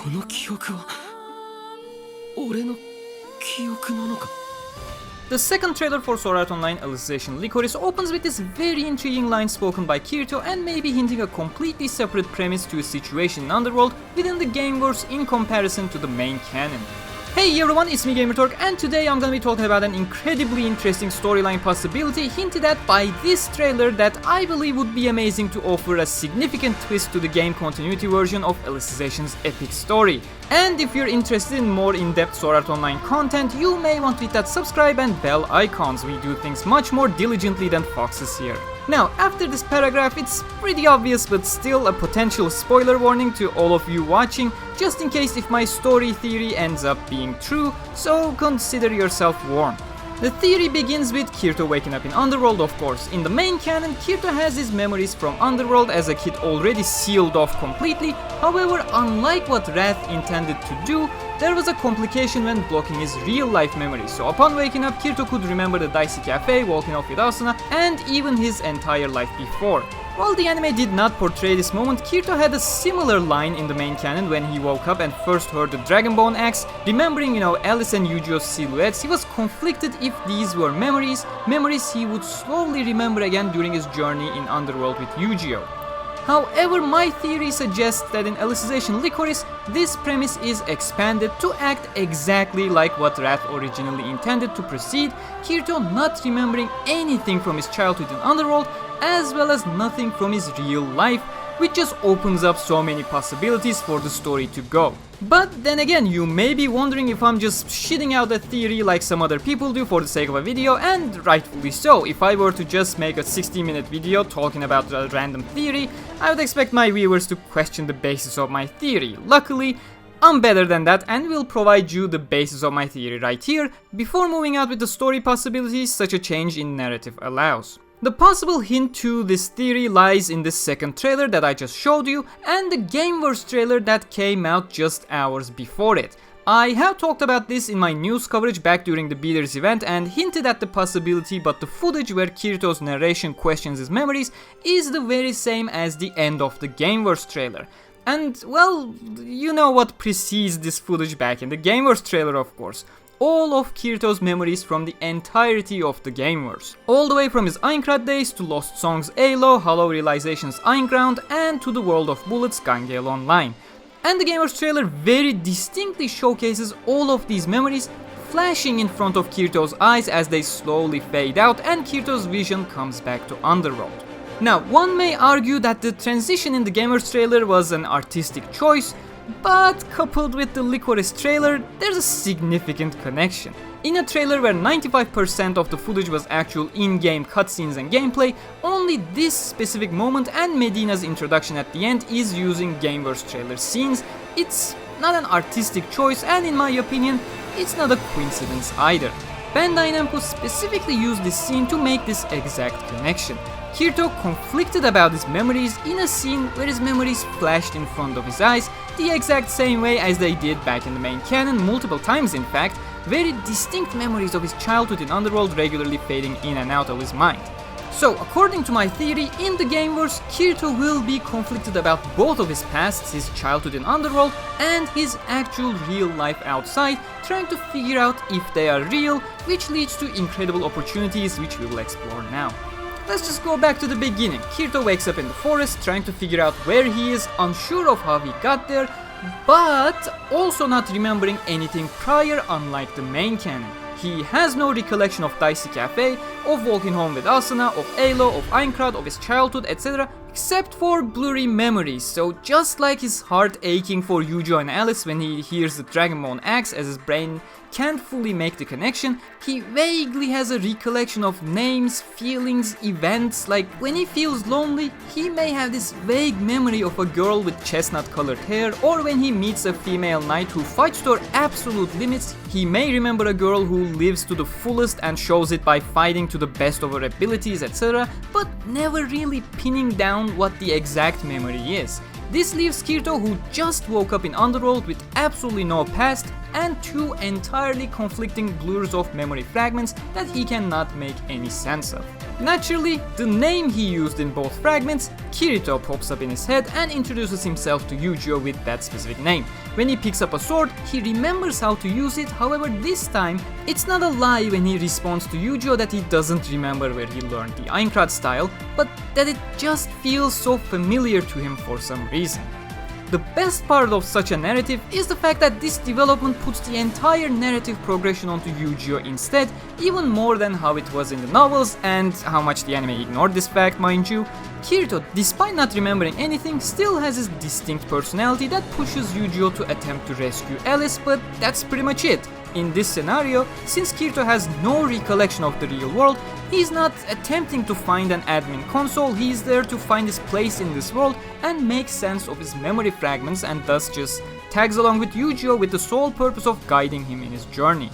この記憶は俺の記憶なのか? The second trailer for Art Online Alicization Lycoris opens with this very intriguing line spoken by Kirito and maybe hinting a completely separate premise to a situation in Underworld within the Gameverse in comparison to the main canon. Hey everyone, it's me Gamerturk, and today I'm gonna be talking about an incredibly interesting storyline possibility hinted at by this trailer that I believe would be amazing to offer a significant twist to the game continuity version of Alicization's epic story. And if you're interested in more in-depth Sword Art Online content, you may want to hit that subscribe and bell icons. We do things much more diligently than foxes here. Now, after this paragraph, it's pretty obvious but still a potential spoiler warning to all of you watching, just in case if my story theory ends up being true, so consider yourself warned. The theory begins with Kirito waking up in Underworld, of course. In the main canon, Kirito has his memories from Underworld as a kid already sealed off completely. However, unlike what Wrath intended to do, there was a complication when blocking his real-life memories. So upon waking up, Kirito could remember the Dicey Cafe, walking off with Asuna, and even his entire life before. While the anime did not portray this moment, Kirito had a similar line in the main canon when he woke up and first heard the Dragon Bone axe. Remembering, Alice and Eugeo's silhouettes, he was conflicted if these were memories he would slowly remember again during his journey in Underworld with Eugeo. However, my theory suggests that in Alicization Lycoris, this premise is expanded to act exactly like what Wrath originally intended to proceed, Kirito not remembering anything from his childhood in Underworld, as well as nothing from his real life, which just opens up so many possibilities for the story to go. But then again, you may be wondering if I'm just shitting out a theory like some other people do for the sake of a video, and rightfully so. If I were to just make a 60-minute video talking about a random theory, I would expect my viewers to question the basis of my theory. Luckily, I'm better than that and will provide you the basis of my theory right here, before moving out with the story possibilities such a change in narrative allows. The possible hint to this theory lies in the second trailer that I just showed you and the Gameverse trailer that came out just hours before it. I have talked about this in my news coverage back during the Beaters event and hinted at the possibility, but the footage where Kirito's narration questions his memories is the very same as the end of the Gameverse trailer. And well, you know what precedes this footage back in the Gameverse trailer, of course. All of Kirito's memories from the entirety of the Gameverse. All the way from his Aincrad days to Lost Songs Alo, Hollow Realization's Aincrown, and to the World of Bullets Gangale Online. And the Gameverse trailer very distinctly showcases all of these memories flashing in front of Kirito's eyes as they slowly fade out and Kirito's vision comes back to Underworld. Now, one may argue that the transition in the Gameverse trailer was an artistic choice, but coupled with the Lycoris trailer, there's a significant connection. In a trailer where 95% of the footage was actual in-game cutscenes and gameplay, only this specific moment and Medina's introduction at the end is using Gameverse trailer scenes. It's not an artistic choice, and in my opinion, it's not a coincidence either. Bandai Namco specifically used this scene to make this exact connection. Kirito conflicted about his memories in a scene where his memories flashed in front of his eyes, the exact same way as they did back in the main canon multiple times in fact, very distinct memories of his childhood in Underworld regularly fading in and out of his mind. So, according to my theory, in the Gameverse, Kirito will be conflicted about both of his pasts, his childhood in Underworld and his actual real life outside, trying to figure out if they are real, which leads to incredible opportunities which we will explore now. Let's just go back to the beginning. Kirito wakes up in the forest, trying to figure out where he is, unsure of how he got there, but also not remembering anything prior, unlike the main canon. He has no recollection of Dicey Cafe, of walking home with Asuna, of Alo, of Aincrad, of his childhood, etc. except for blurry memories. So just like his heart aching for Eugeo and Alice when he hears the Dragon Bone axe as his brain can't fully make the connection, he vaguely has a recollection of names, feelings, events. Like when he feels lonely, he may have this vague memory of a girl with chestnut colored hair, or when he meets a female knight who fights to her absolute limits, he may remember a girl who lives to the fullest and shows it by fighting to the best of her abilities, etc., but never really pinning down what the exact memory is. This leaves Kirito, who just woke up in Underworld with absolutely no past and two entirely conflicting blurs of memory fragments that he cannot make any sense of. Naturally, the name he used in both fragments, Kirito, pops up in his head and introduces himself to Eugeo with that specific name. When he picks up a sword, he remembers how to use it, however this time, it's not a lie when he responds to Eugeo that he doesn't remember where he learned the Aincrad style, but that it just feels so familiar to him for some reason. The best part of such a narrative is the fact that this development puts the entire narrative progression onto Eugeo instead, even more than how it was in the novels, and how much the anime ignored this fact, mind you. Kirito, despite not remembering anything, still has his distinct personality that pushes Eugeo to attempt to rescue Alice, but that's pretty much it. In this scenario, since Kirito has no recollection of the real world, he's not attempting to find an admin console, he's there to find his place in this world and make sense of his memory fragments, and thus just tags along with Eugeo with the sole purpose of guiding him in his journey.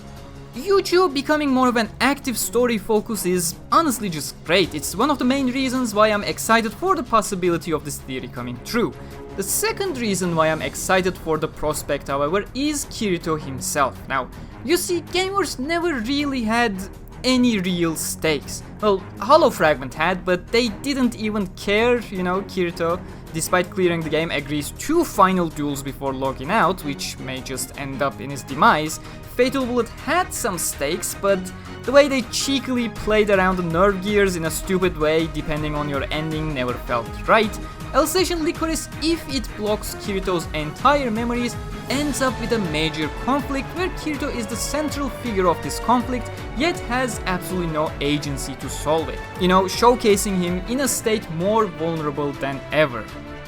Eugeo becoming more of an active story focus is honestly just great. It's one of the main reasons why I'm excited for the possibility of this theory coming true. The second reason why I'm excited for the prospect, however, is Kirito himself. Now, you see, gamers never really had any real stakes. Well, Hollow Fragment had, but they didn't even care, Kirito, despite clearing the game, agrees 2 final duels before logging out, which may just end up in his demise. Fatal Bullet had some stakes, but the way they cheekily played around the nerve gears in a stupid way, depending on your ending, never felt right. Alicization Lycoris, if it blocks Kirito's entire memories, ends up with a major conflict where Kirito is the central figure of this conflict, yet has absolutely no agency to solve it. Showcasing him in a state more vulnerable than ever.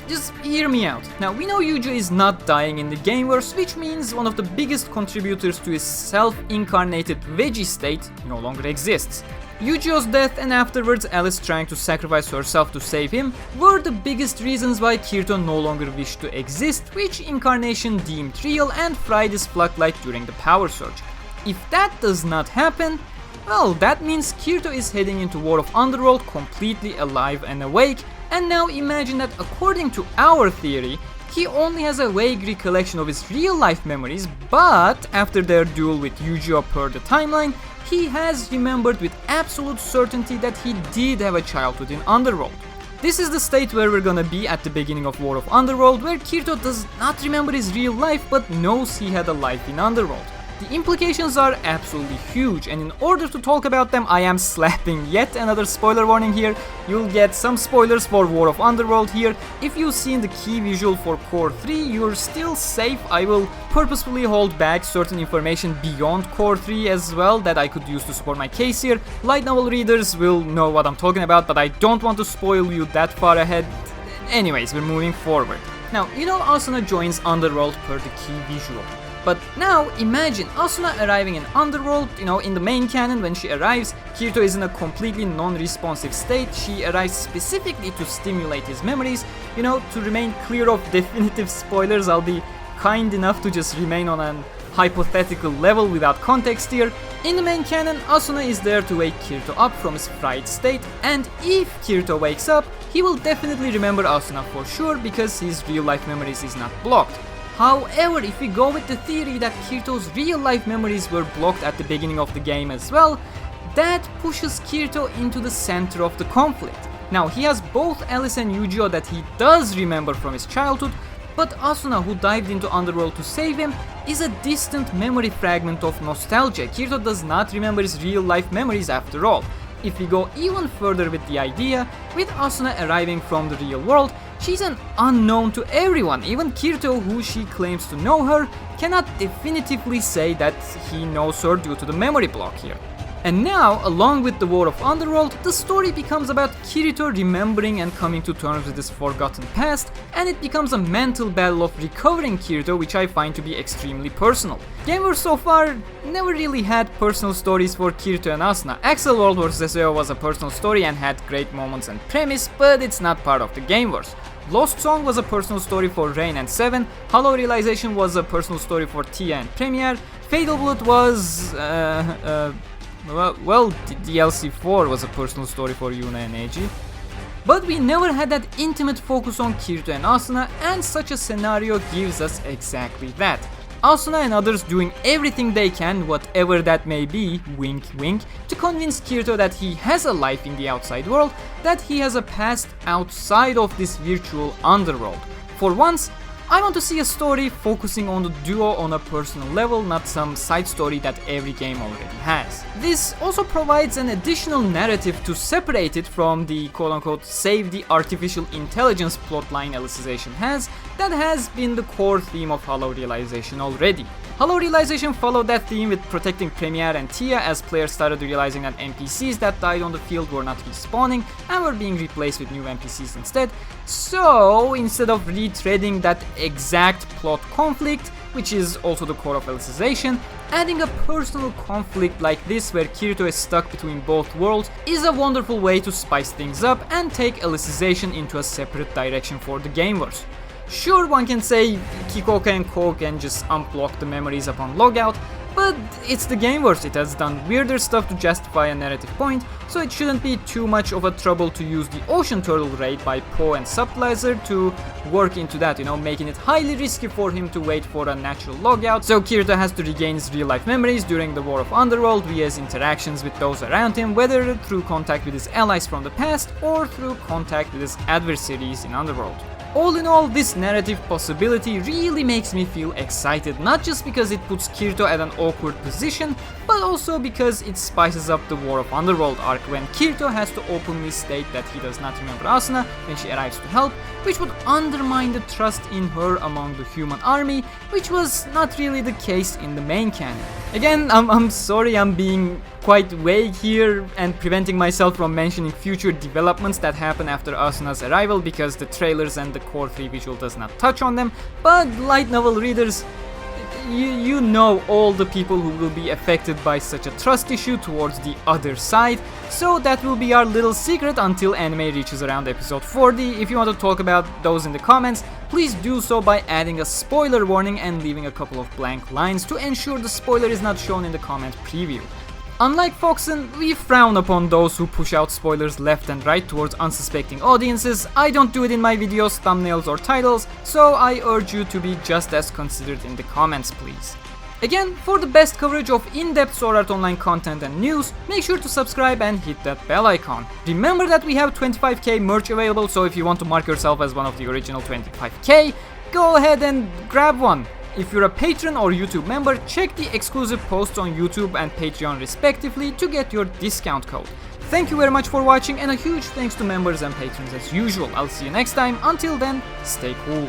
Just hear me out. Now, we know Eugeo is not dying in the Gameverse, which means one of the biggest contributors to his self-incarnated veggie state no longer exists. Eugeo's death and afterwards Alice trying to sacrifice herself to save him were the biggest reasons why Kirito no longer wished to exist, which Incarnation deemed real and fried his floodlight during the power surge. If that does not happen, well, that means Kirito is heading into War of Underworld completely alive and awake, and now imagine that according to our theory, he only has a vague recollection of his real life memories, but after their duel with Eugeo per the timeline, he has remembered with absolute certainty that he did have a childhood in Underworld. This is the state where we're gonna be at the beginning of War of Underworld, where Kirito does not remember his real life but knows he had a life in Underworld. The implications are absolutely huge, and in order to talk about them, I am slapping yet another spoiler warning here. You'll get some spoilers for War of Underworld here. If you've seen the key visual for Core 3, you're still safe. I will purposefully hold back certain information beyond Core 3 as well that I could use to support my case here. Light novel readers will know what I'm talking about, but I don't want to spoil you that far ahead. Anyways, we're moving forward. Now, Asuna joins Underworld per the key visual. But now, imagine Asuna arriving in Underworld, in the main canon when she arrives, Kirito is in a completely non-responsive state. She arrives specifically to stimulate his memories. To remain clear of definitive spoilers, I'll be kind enough to just remain on an hypothetical level without context here. In the main canon, Asuna is there to wake Kirito up from his fried state, and if Kirito wakes up, he will definitely remember Asuna for sure because his real life memories is not blocked. However, if we go with the theory that Kirito's real life memories were blocked at the beginning of the game as well, that pushes Kirito into the center of the conflict. Now, he has both Alice and Eugeo that he does remember from his childhood, but Asuna, who dived into Underworld to save him, is a distant memory fragment of nostalgia. Kirito does not remember his real life memories after all. If we go even further with the idea, with Asuna arriving from the real world, she's an unknown to everyone. Even Kirito, who she claims to know her, cannot definitively say that he knows her due to the memory block here. And now, along with the War of Underworld, the story becomes about Kirito remembering and coming to terms with his forgotten past, and it becomes a mental battle of recovering Kirito, which I find to be extremely personal. Gameverse so far never really had personal stories for Kirito and Asuna. Axel World vs SAO was a personal story and had great moments and premise, but it's not part of the Gameverse. Lost Song was a personal story for Rain and Seven, Hollow Realization was a personal story for Tia and Premiere, Fatal Bullet was DLC 4 was a personal story for Yuna and Eiji. But we never had that intimate focus on Kirito and Asuna, and such a scenario gives us exactly that. Asuna and others doing everything they can, whatever that may be, wink wink, to convince Kirito that he has a life in the outside world, that he has a past outside of this virtual underworld. For once, I want to see a story focusing on the duo on a personal level, not some side story that every game already has. This also provides an additional narrative to separate it from the quote-unquote save the artificial intelligence plotline Alicization has, that has been the core theme of Hollow Realization already. Hollow Realization followed that theme with protecting Premiere and Tia as players started realizing that NPCs that died on the field were not respawning and were being replaced with new NPCs instead. So instead of retreading that exact plot conflict, which is also the core of Alicization, adding a personal conflict like this where Kirito is stuck between both worlds is a wonderful way to spice things up and take Alicization into a separate direction for the gameverse. Sure, one can say Kikoka and Ko can just unblock the memories upon logout, but it's the Gameverse, it has done weirder stuff to justify a narrative point, so it shouldn't be too much of a trouble to use the Ocean Turtle raid by Po and Subblizer to work into that, making it highly risky for him to wait for a natural logout, so Kirito has to regain his real life memories during the War of Underworld via his interactions with those around him, whether through contact with his allies from the past or through contact with his adversaries in Underworld. All in all, this narrative possibility really makes me feel excited, not just because it puts Kirito at an awkward position, but also because it spices up the War of Underworld arc when Kirito has to openly state that he does not remember Asuna when she arrives to help, which would undermine the trust in her among the human army, which was not really the case in the main canon. Again, I'm sorry I'm being quite vague here and preventing myself from mentioning future developments that happen after Asuna's arrival because the trailers and the core 3 visual does not touch on them, but light novel readers, you know all the people who will be affected by such a trust issue towards the other side, so that will be our little secret until anime reaches around episode 40. If you want to talk about those in the comments, please do so by adding a spoiler warning and leaving a couple of blank lines to ensure the spoiler is not shown in the comment preview. Unlike Foxen, we frown upon those who push out spoilers left and right towards unsuspecting audiences. I don't do it in my videos, thumbnails or titles, so I urge you to be just as considerate in the comments, please. Again, for the best coverage of in-depth Sword Art Online content and news, make sure to subscribe and hit that bell icon. Remember that we have 25k merch available, so if you want to mark yourself as one of the original 25k, go ahead and grab one. If you're a patron or YouTube member, check the exclusive posts on YouTube and Patreon respectively to get your discount code. Thank you very much for watching and a huge thanks to members and patrons as usual. I'll see you next time. Until then, stay cool.